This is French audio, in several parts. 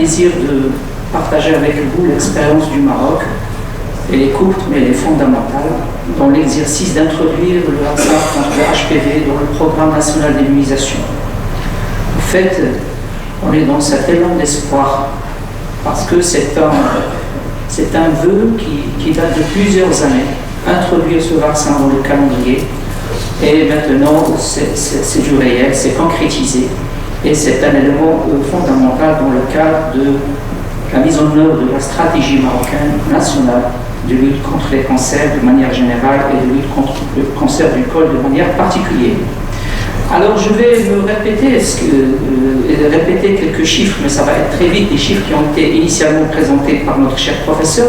plaisir de partager avec vous l'expérience du Maroc. Elle est courte, mais elle est fondamentale, dans l'exercice d'introduire le vaccin contre le HPV dans le programme national d'immunisation. En fait, on est dans cet élan d'espoir, parce que c'est un vœu qui date de plusieurs années, introduire ce vaccin dans le calendrier, et maintenant c'est du réel, c'est concrétisé, et c'est un élément fondamental dans le cadre de la mise en œuvre de la stratégie marocaine nationale de lutte contre les cancers de manière générale et de lutte contre le cancer du col de manière particulière. Alors je vais me répéter quelques chiffres, mais ça va être très vite, des chiffres qui ont été initialement présentés par notre cher professeur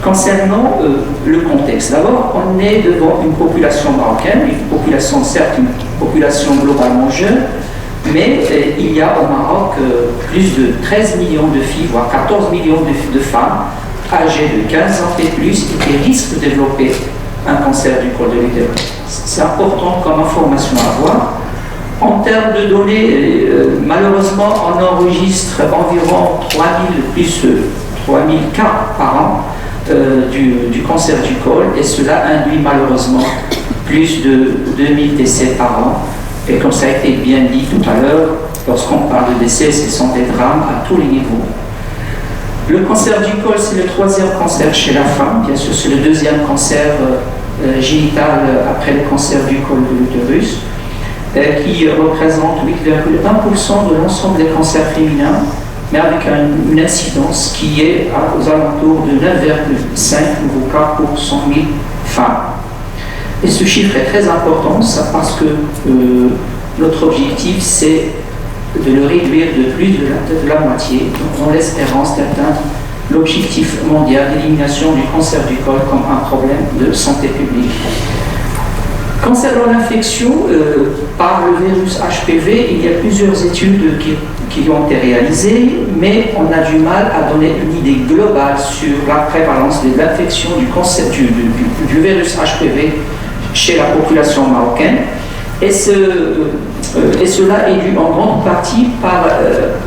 concernant le contexte. D'abord, on est devant une population marocaine, une population certes une population globalement jeune, mais il y a au Maroc plus de 13 millions de filles, voire 14 millions de femmes âgées de 15 ans et plus et qui risquent de développer un cancer du col de l'utérus. C'est important comme information à avoir. En termes de données, malheureusement, on enregistre environ 3000 cas par an du cancer du col, et cela induit malheureusement plus de 2000 décès par an. Et comme ça a été bien dit tout à l'heure, lorsqu'on parle de décès, ce sont des drames à tous les niveaux. Le cancer du col, c'est le troisième cancer chez la femme. Bien sûr, c'est le deuxième cancer génital après le cancer du col de l'utérus, qui représente 8,1% de l'ensemble des cancers féminins, mais avec une incidence qui est aux alentours de 9,5 nouveaux cas pour 100 000 femmes. Et ce chiffre est très important, parce que notre objectif, c'est de le réduire de plus de la moitié, donc on a l'espérance d'atteindre l'objectif mondial d'élimination du cancer du col comme un problème de santé publique. Concernant l'infection par le virus HPV, il y a plusieurs études qui ont été réalisées, mais on a du mal à donner une idée globale sur la prévalence de l'infection du virus HPV chez la population marocaine. Et cela est dû en grande partie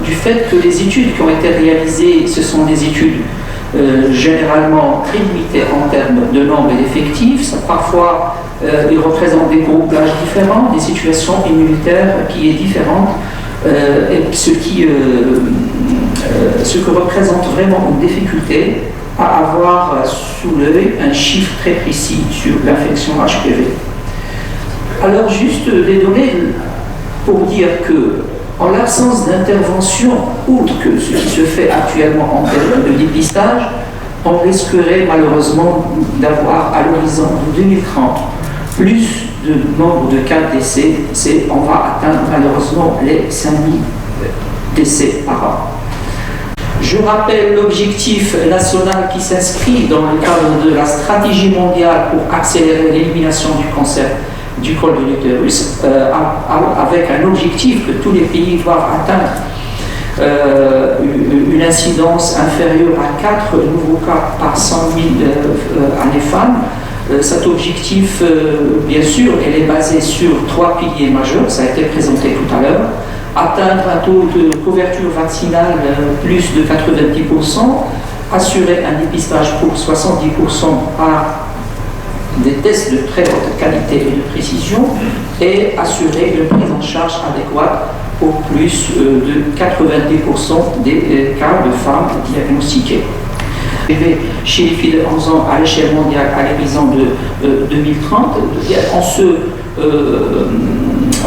du fait que les études qui ont été réalisées, ce sont des études généralement très limitées en termes de nombre et d'effectifs. Parfois, ils représentent des groupes d'âge différents, des situations immunitaires qui est différente, et ce que représente vraiment une difficulté à avoir sous l'œil un chiffre très précis sur l'infection HPV. Alors juste des données pour dire que, en l'absence d'intervention outre que ce qui se fait actuellement en période de dépistage, on risquerait malheureusement d'avoir à l'horizon de 2030 plus de nombre de cas de décès. On va atteindre malheureusement les 5000 décès par an. Je rappelle l'objectif national qui s'inscrit dans le cadre de la stratégie mondiale pour accélérer l'élimination du cancer du col de l'utérus, avec un objectif que tous les pays doivent atteindre une incidence inférieure à 4 nouveaux cas par 100 000 années femmes. Cet objectif, bien sûr, elle est basé sur 3 piliers majeurs, ça a été présenté tout à l'heure. Atteindre un taux de couverture vaccinale plus de 90%, assurer un dépistage pour 70% par des tests de très haute qualité et de précision, et assurer une prise en charge adéquate pour plus de 90% des cas de femmes diagnostiquées. Chez les filles de 11 ans à l'échelle mondiale à l'horizon de 2030,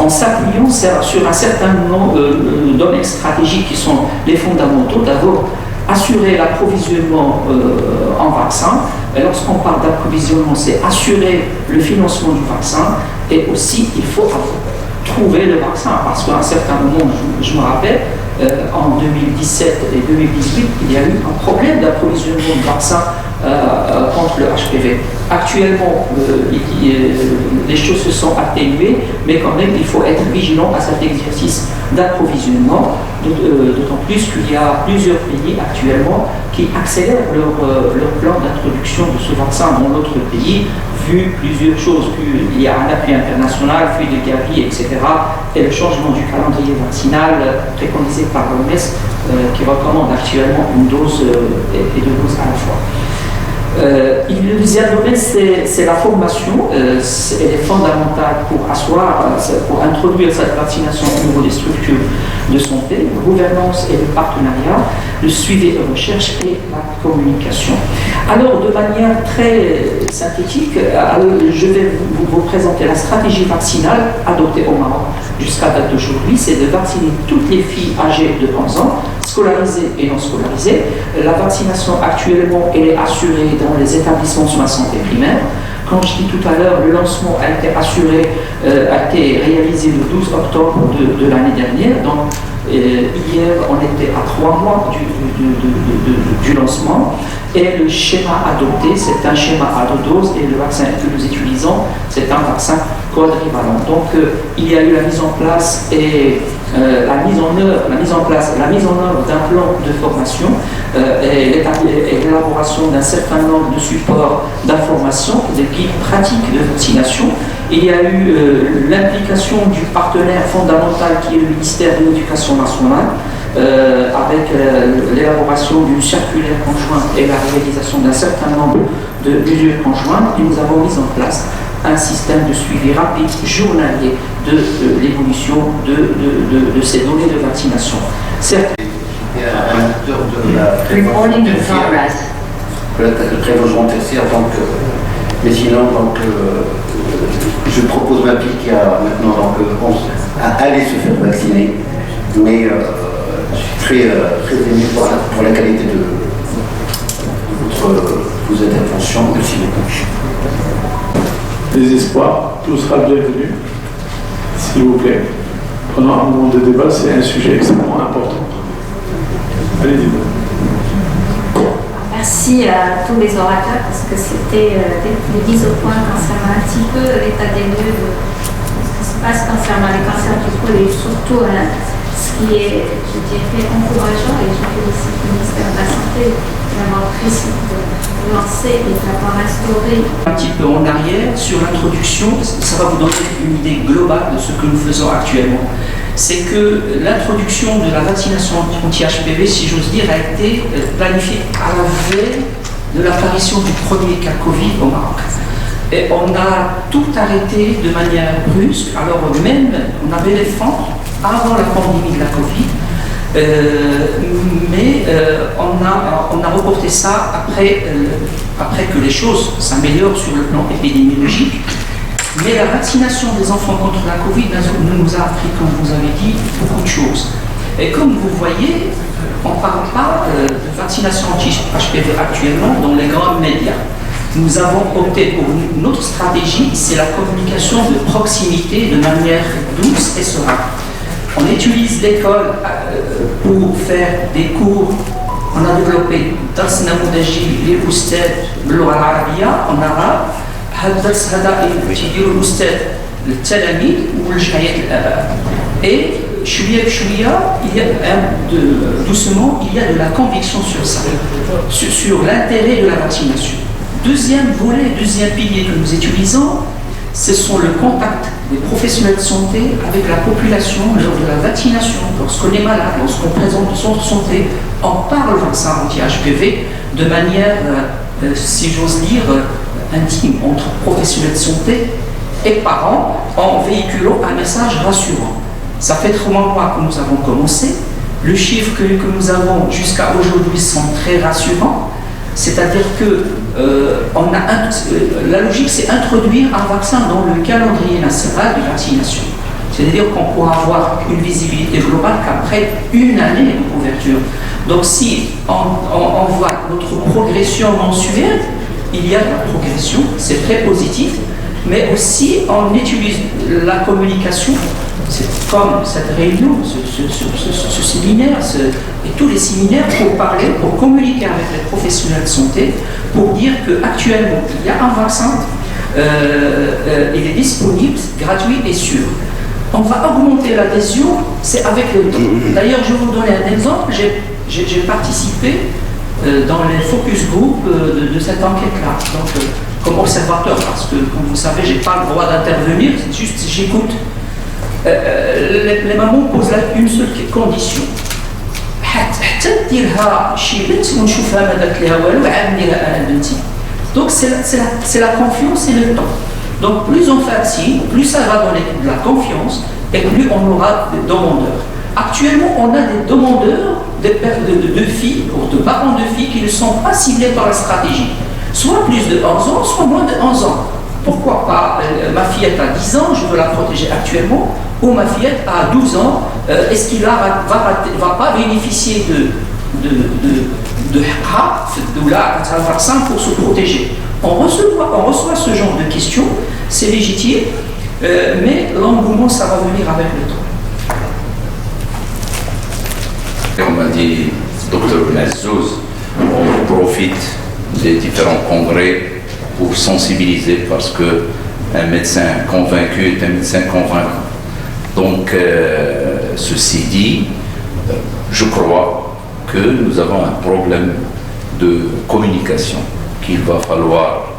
en s'appuyant sur un certain nombre de domaines stratégiques qui sont les fondamentaux. D'abord, assurer l'approvisionnement en vaccin. Et lorsqu'on parle d'approvisionnement, c'est assurer le financement du vaccin, et aussi il faut trouver le vaccin, parce qu'à un certain moment, je me rappelle, en 2017 et 2018, il y a eu un problème d'approvisionnement de vaccins contre le HPV. Actuellement, les choses se sont atténuées, mais quand même, il faut être vigilant à cet exercice d'approvisionnement, d'autant plus qu'il y a plusieurs pays actuellement qui accélèrent leur plan d'introduction de ce vaccin dans notre pays, vu plusieurs choses, vu il y a un appui international, vu des gavis, etc., et le changement du calendrier vaccinal préconisé par l'OMS, qui recommande actuellement une dose et deux doses à la fois. Le deuxième domaine, c'est la formation. Elle est fondamentale pour pour introduire cette vaccination au niveau des structures de santé, la gouvernance et le partenariat, le suivi de recherche et la communication. Alors, de manière très synthétique, je vais vous présenter la stratégie vaccinale adoptée au Maroc jusqu'à date d'aujourd'hui. C'est de vacciner toutes les filles âgées de 11 ans, scolarisées et non scolarisées. La vaccination actuellement, elle est assurée dans les établissements de soins santé primaires. Comme je dis tout à l'heure, le lancement a été assuré, a été réalisé le 12 octobre de l'année dernière. Donc, hier, on était à 3 mois du lancement. Et le schéma adopté, c'est un schéma à 2 doses, et le vaccin que nous utilisons, c'est un vaccin quadrivalent. Donc, il y a eu la mise en place et la mise en œuvre d'un plan de formation et l'élaboration d'un certain nombre de supports d'information, de guides pratiques de vaccination. Il y a eu l'implication du partenaire fondamental qui est le ministère de l'Éducation nationale, avec l'élaboration d'une circulaire conjointe et la réalisation d'un certain nombre de mesures conjointes, et nous avons mis en place un système de suivi rapide journalier de l'évolution de ces données de vaccination. Certes, un acteur de la prévention tertiaire, donc, mais sinon, donc, je propose ma fille qui a maintenant 11 à aller se faire vacciner, mais je suis très ému pour la qualité de vos interventions. Merci beaucoup. Les espoirs, tout sera bienvenu, s'il vous plaît. Pendant un moment de débat, c'est un sujet extrêmement important. Allez, dis-moi. Merci à tous les orateurs, parce que c'était des mises au point concernant un petit peu l'état des lieux de ce qui se passe concernant les cancers du col et surtout ce qui est, je dirais, encourageant, et je félicite le ministère de la Santé d'avoir pris cette lancée et d'avoir instauré. Un petit peu en arrière sur l'introduction, ça va vous donner une idée globale de ce que nous faisons actuellement. C'est que l'introduction de la vaccination anti-HPV, si j'ose dire, a été planifiée à la veille de l'apparition du premier cas Covid au Maroc. Et on a tout arrêté de manière brusque, alors même on avait les fonds avant la pandémie de la Covid, mais on a reporté ça après que les choses s'améliorent sur le plan épidémiologique. Mais la vaccination des enfants contre la Covid nous a appris, comme vous avez dit, beaucoup de choses. Et comme vous voyez, on ne parle pas de vaccination anti-HPV actuellement dans les grands médias. Nous avons opté pour notre stratégie, c'est la communication de proximité de manière douce et sereine. On utilise l'école pour faire des cours. On a développé درس نموذجي للأستاذ باللغة العربية en arabe. هذا الدرس هذا تيديروا الأستاذ للتلاميذ ولجمعية الآباء. Et شوية بشوية, doucement, il y a de la conviction sur ça, sur l'intérêt de la vaccination. Deuxième volet, deuxième pilier que nous utilisons, ce sont le contact des professionnels de santé avec la population lors de la vaccination. Lorsqu'on est malade, lorsqu'on présente de son santé, on parle vaccin anti-HPV de manière, si j'ose dire, intime entre professionnels de santé et parents, en véhiculant un message rassurant. Ça fait 3 mois que nous avons commencé. Le chiffre que nous avons jusqu'à aujourd'hui sont très rassurants. C'est-à-dire que la logique, c'est introduire un vaccin dans le calendrier national de vaccination. C'est-à-dire qu'on pourra avoir une visibilité globale qu'après une année de couverture. Donc si on voit notre progression mensuelle, il y a de la progression, c'est très positif, mais aussi on utilise la communication C'est comme cette réunion, ce séminaire, et tous les séminaires pour parler, pour communiquer avec les professionnels de santé, pour dire qu'actuellement, il y a un vaccin, il est disponible, gratuit et sûr. On va augmenter l'adhésion, c'est avec le temps. D'ailleurs, je vais vous donner un exemple. J'ai participé dans les focus group de cette enquête-là, donc comme observateur, parce que, comme vous savez, je n'ai pas le droit d'intervenir, c'est juste j'écoute. Les mamans posent là une seule condition. Donc c'est la confiance et le temps. Donc plus on vaccine, plus ça va donner de la confiance et plus on aura de demandeurs. Actuellement, on a des demandeurs de filles, ou de parents de filles qui ne sont pas ciblés par la stratégie. Soit plus de 11 ans, soit moins de 11 ans. Pourquoi pas ma fillette a 10 ans, je veux la protéger actuellement, ou ma fillette a 12 ans, est-ce qu'il ne va pas bénéficier de vaccin pour se protéger? On reçoit ce genre de questions, c'est légitime, mais l'engouement, ça va venir avec le temps. Comme a dit Dr Mazzouz, on profite des différents congrès pour sensibiliser parce qu'un médecin convaincu est un médecin convaincant. Donc, ceci dit, je crois que nous avons un problème de communication qu'il va falloir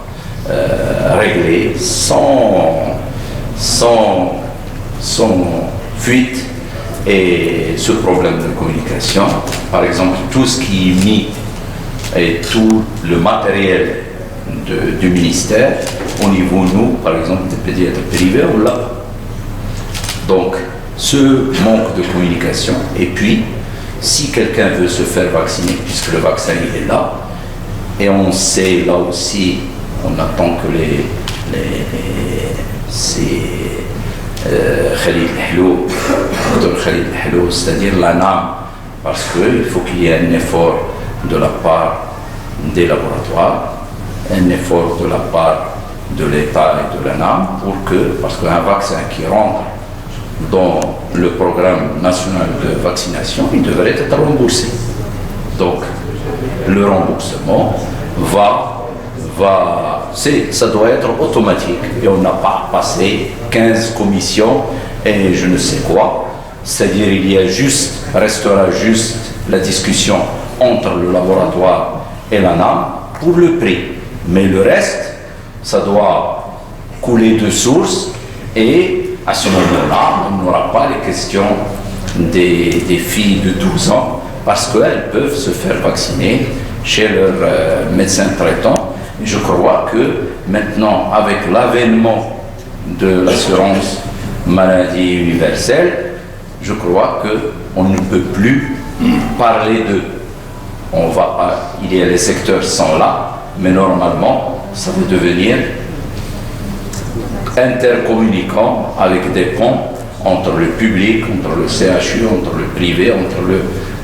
régler sans fuite. Et ce problème de communication, par exemple, tout ce qui est mis et tout le matériel du ministère, au niveau, nous, par exemple, des pédiatres privés, on l'a. Donc, ce manque de communication, et puis, si quelqu'un veut se faire vacciner, puisque le vaccin il est là, et on sait là aussi, on attend que Khalid Hello, Dr Khalid Hello, c'est-à-dire l'ANAM, parce qu'il faut qu'il y ait un effort de la part des laboratoires, un effort de la part de l'État et de l'ANAM, parce qu'un vaccin qui rentre dans le programme national de vaccination, il devrait être remboursé. Donc, le remboursement ça doit être automatique et on n'a pas passé 15 commissions et je ne sais quoi. C'est-à-dire restera juste la discussion entre le laboratoire et l'ANAM pour le prix. Mais le reste, ça doit couler de source et à ce moment-là, on n'aura pas les questions des filles de 12 ans parce qu'elles peuvent se faire vacciner chez leur médecin traitant. Je crois que maintenant, avec l'avènement de l'assurance maladie universelle, je crois qu'on ne peut plus parler d'eux. Les secteurs sont là, mais normalement, ça va devenir intercommunicant avec des ponts entre le public, entre le CHU, entre le privé, entre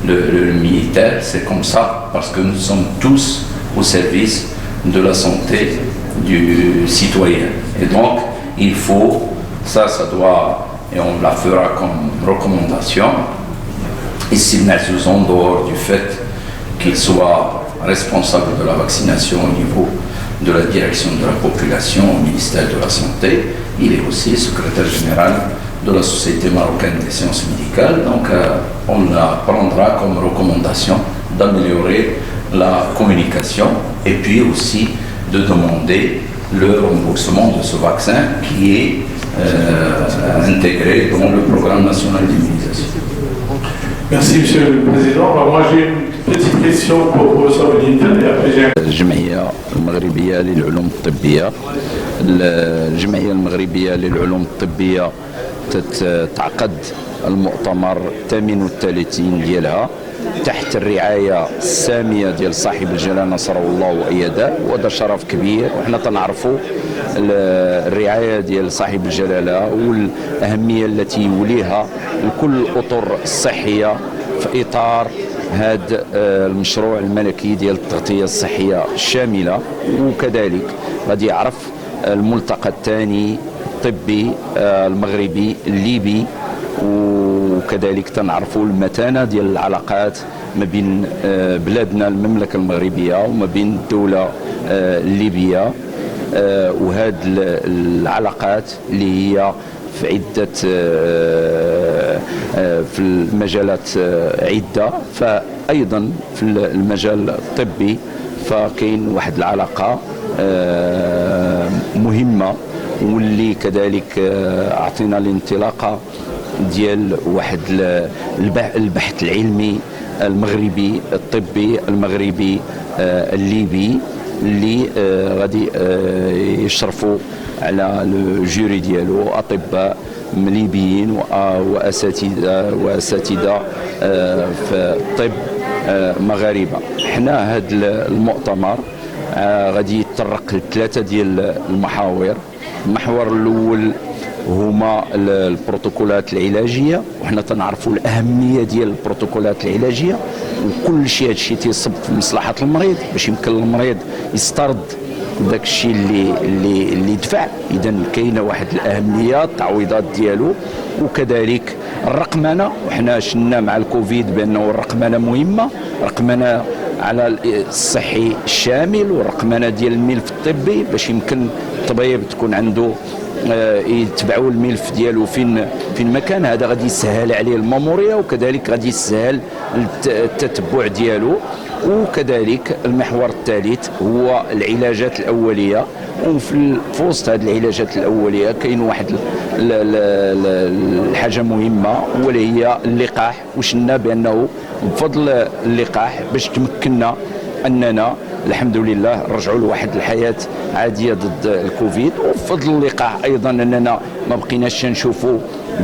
le militaire. C'est comme ça, parce que nous sommes tous au service de la santé du citoyen. Et donc, il faut, ça doit, et on la fera comme recommandation, ici, en dehors du fait qu'il soit responsable de la vaccination au niveau de la direction de la population au ministère de la Santé, il est aussi secrétaire général de la Société marocaine des sciences médicales. Donc, on la prendra comme recommandation d'améliorer la communication et puis aussi de demander le remboursement de ce vaccin qui est intégré dans le programme national d'immunisation. Merci Monsieur le Président. Alors moi j'ai une petite question pour le professeur Benitez et après j'ai الجمعية المغربية للعلوم الطبية. الجمعية المغربية للعلوم الطبية تعقد المؤتمر 38 ديالها تحت الرعاية السامية ديال صاحب الجلالة نصره الله وأيده، وهذا شرف كبير. وحنا تنعرفوا الرعاية ديال صاحب الجلالة والأهمية التي يوليها لكل الأطر الصحية في إطار هذا المشروع الملكي ديال التغطية الصحية الشاملة. وكذلك غادي يعرف الملتقى الثاني الطبي المغربي الليبي وكذلك تنعرفوا المتانة ديال العلاقات ما بين بلادنا المملكة المغربية وما بين الدولة الليبية، وهذه العلاقات اللي هي في عدة في المجالات عدة، فأيضا في المجال الطبي فكاين واحد العلاقة مهمة، واللي كذلك أعطينا الانطلاقة ديال واحد البحث العلمي المغربي الطبي المغربي الليبي اللي غادي يشرفوا على الجوري ديالو أطباء ليبيين وأساتذة في الطب مغاربة. حنا هذا المؤتمر غادي يتطرق لثلاثة ديال المحاور. المحور الأول هما البروتوكولات العلاجية، وحنا تنعرفوا الأهمية ديال البروتوكولات العلاجية، وكل شيء هذا الشيء تيصب في مصلحة المريض باش يمكن المريض يسترد داك الشيء اللي دفع. إذا كاينه واحد الأهمية التعويضات ديالو، وكذلك الرقمنة، وحنا شلنا مع الكوفيد بأنه الرقمنة مهمة، رقمنة على الصحي الشامل والرقمنة ديال الملف الطبي باش يمكن الطبيب تكون عنده يتبعوا الملف ديالو فين مكان. هذا غادي يسهل عليه المامورية، وكذلك غادي يسهل التتبع ديالو. وكذلك المحور الثالث هو العلاجات الأولية، وفي وسط هذه العلاجات الأولية كاين واحد الحاجة مهمة واللي هي اللقاح، وشلنا بأنه بفضل اللقاح باش تمكننا أننا الحمد لله نرجعوا لواحد الحياة عادية ضد الكوفيد، وبفضل اللقاح أيضا أننا ما بقيناش نشوفوا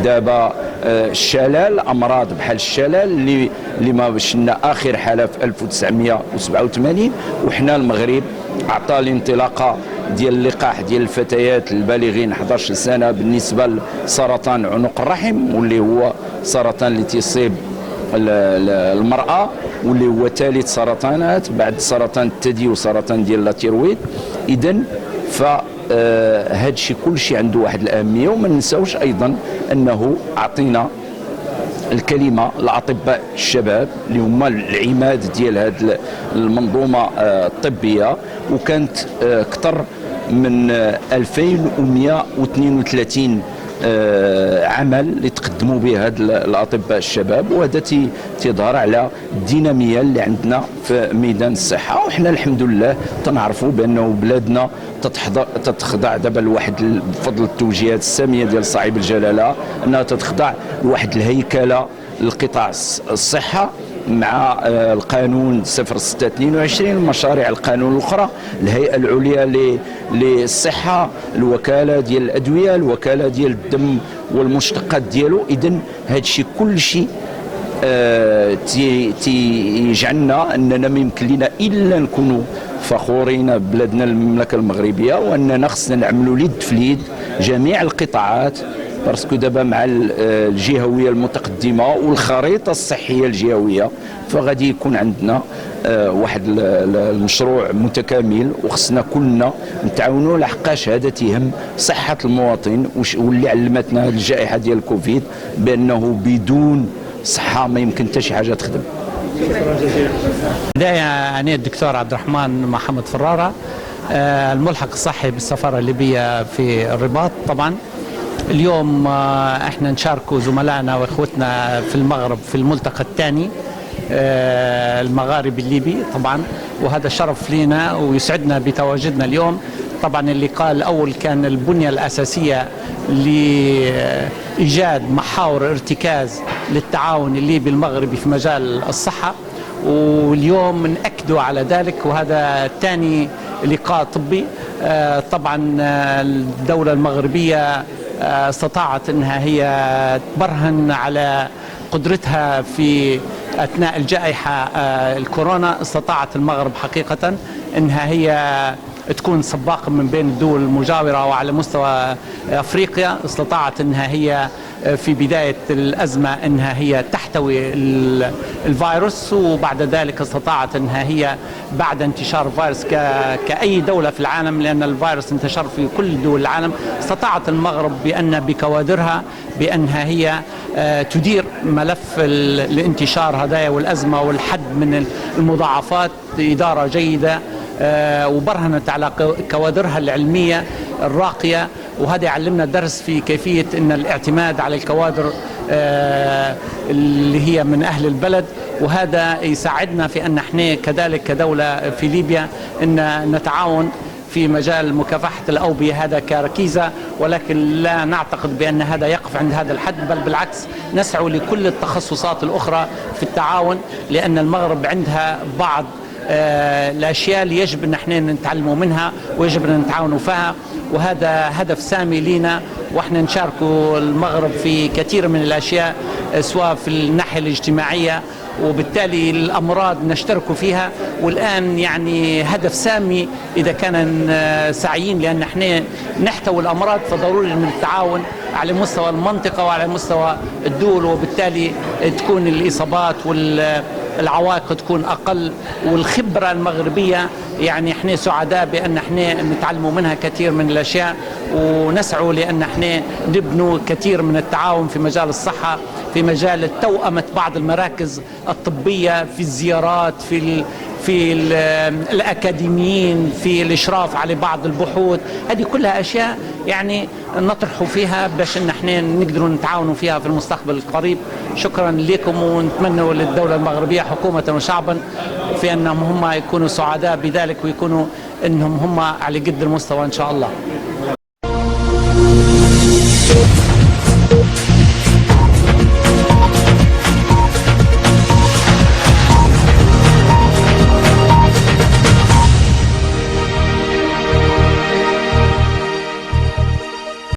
دابا الشلل، أمراض بحال الشلل اللي ما شلنا آخر حالة في 1987. وحنا المغرب أعطى الانطلاقة ديال اللقاح ديال الفتيات البالغين 11 سنة بالنسبة لسرطان عنق الرحم، واللي هو سرطان اللي تصيب المرأة، واللي هو ثالث سرطانات بعد سرطان الثدي وسرطان ديال التيرويد. إذن فهذا الشيء كل شيء عنده واحد الأهمية. وما ننساوش أيضا أنه أعطينا الكلمة الأطباء الشباب اللي هما العماد ديال هذه المنظومة الطبية، وكانت أكثر من 2132 عمل اللي تقدموا به هاد الاطباء الشباب، وهذا تيظهر على الديناميه اللي عندنا في ميدان الصحه. وحنا الحمد لله تنعرفوا بانه بلادنا تتخضع دابا لواحد بفضل التوجيهات الساميه ديال صاحب الجلاله انها تتخضع لواحد الهيكله لقطاع الصحه مع القانون 0622 المشاريع القانون الاخرى، الهيئه العليا للصحه، الوكاله ديال الادويه، الوكاله ديال الدم والمشتقات ديالو. اذا هذا الشيء كل شيء تيجعلنا اننا ما يمكن لنا الا نكونوا فخورين ببلادنا المملكه المغربيه، واننا خصنا نعملوا اليد في اليد جميع القطاعات، باسكو دابا مع الجهويه المتقدمه والخريطه الصحيه الجهويه فغادي يكون عندنا واحد المشروع متكامل، وخصنا كلنا نتعاونوا لحقاش هذا تيهم صحه المواطن، واللي علمتنا هذه الجائحه ديال الكوفيد بانه بدون صحه ما يمكن حتى شي حاجه تخدم. بداية أنا الدكتور عبد الرحمن محمد فرارة، الملحق الصحي بالسفارة الليبية في الرباط. طبعا اليوم احنا نشاركوا زملائنا واخوتنا في المغرب في الملتقى الثاني المغاربي الليبي طبعا، وهذا شرف لنا ويسعدنا بتواجدنا اليوم. طبعا اللقاء الأول كان البنية الأساسية لإيجاد محاور ارتكاز للتعاون الليبي المغربي في مجال الصحة، واليوم نأكدوا على ذلك، وهذا ثاني لقاء طبي. طبعا الدولة المغربية استطاعت أنها هي تبرهن على قدرتها في أثناء الجائحة الكورونا. استطاعت المغرب حقيقة أنها هي تكون سباق من بين الدول المجاورة وعلى مستوى أفريقيا. استطاعت أنها هي في بداية الأزمة أنها هي تحتوي الفيروس، وبعد ذلك استطاعت أنها هي بعد انتشار الفيروس كأي دولة في العالم، لأن الفيروس انتشر في كل دول العالم، استطاعت المغرب بكوادرها بأنها هي تدير ملف الانتشار هذايا والأزمة والحد من المضاعفات إدارة جيدة، وبرهنت على كوادرها العلمية الراقية. وهذا يعلمنا درس في كيفية أن الاعتماد على الكوادر اللي هي من أهل البلد، وهذا يساعدنا في أن احنا كذلك كدولة في ليبيا أن نتعاون في مجال مكافحة الأوبئة هذا كركيزة، ولكن لا نعتقد بأن هذا يقف عند هذا الحد، بل بالعكس نسعى لكل التخصصات الأخرى في التعاون، لأن المغرب عندها بعض الأشياء اللي يجب أن احنا نتعلموا منها ويجب أن نتعاونوا فيها، وهذا هدف سامي لنا، واحنا نشاركوا المغرب في كثير من الأشياء سواء في الناحية الاجتماعية، وبالتالي الأمراض نشترك فيها. والآن يعني هدف سامي إذا كان سعيين لأن احنا نحتوي الأمراض، فضروري من التعاون على مستوى المنطقة وعلى مستوى الدول، وبالتالي تكون الإصابات والعوائق تكون أقل. والخبرة المغربية يعني احنا سعداء بأن احنا نتعلموا منها كثير من الأشياء، ونسعوا لأن احنا نبنوا كثير من التعاون في مجال الصحة، في مجال توأمة بعض المراكز الطبية، في الزيارات، في الأكاديميين، في الإشراف على بعض البحوث. هذه كلها أشياء يعني نطرح فيها باش ان احنا نقدروا نتعاونوا فيها في المستقبل القريب. شكرا لكم، ونتمنى للدولة المغربية حكومة وشعبا في انهم هم يكونوا سعداء بذلك، ويكونوا انهم هم على قد المستوى ان شاء الله.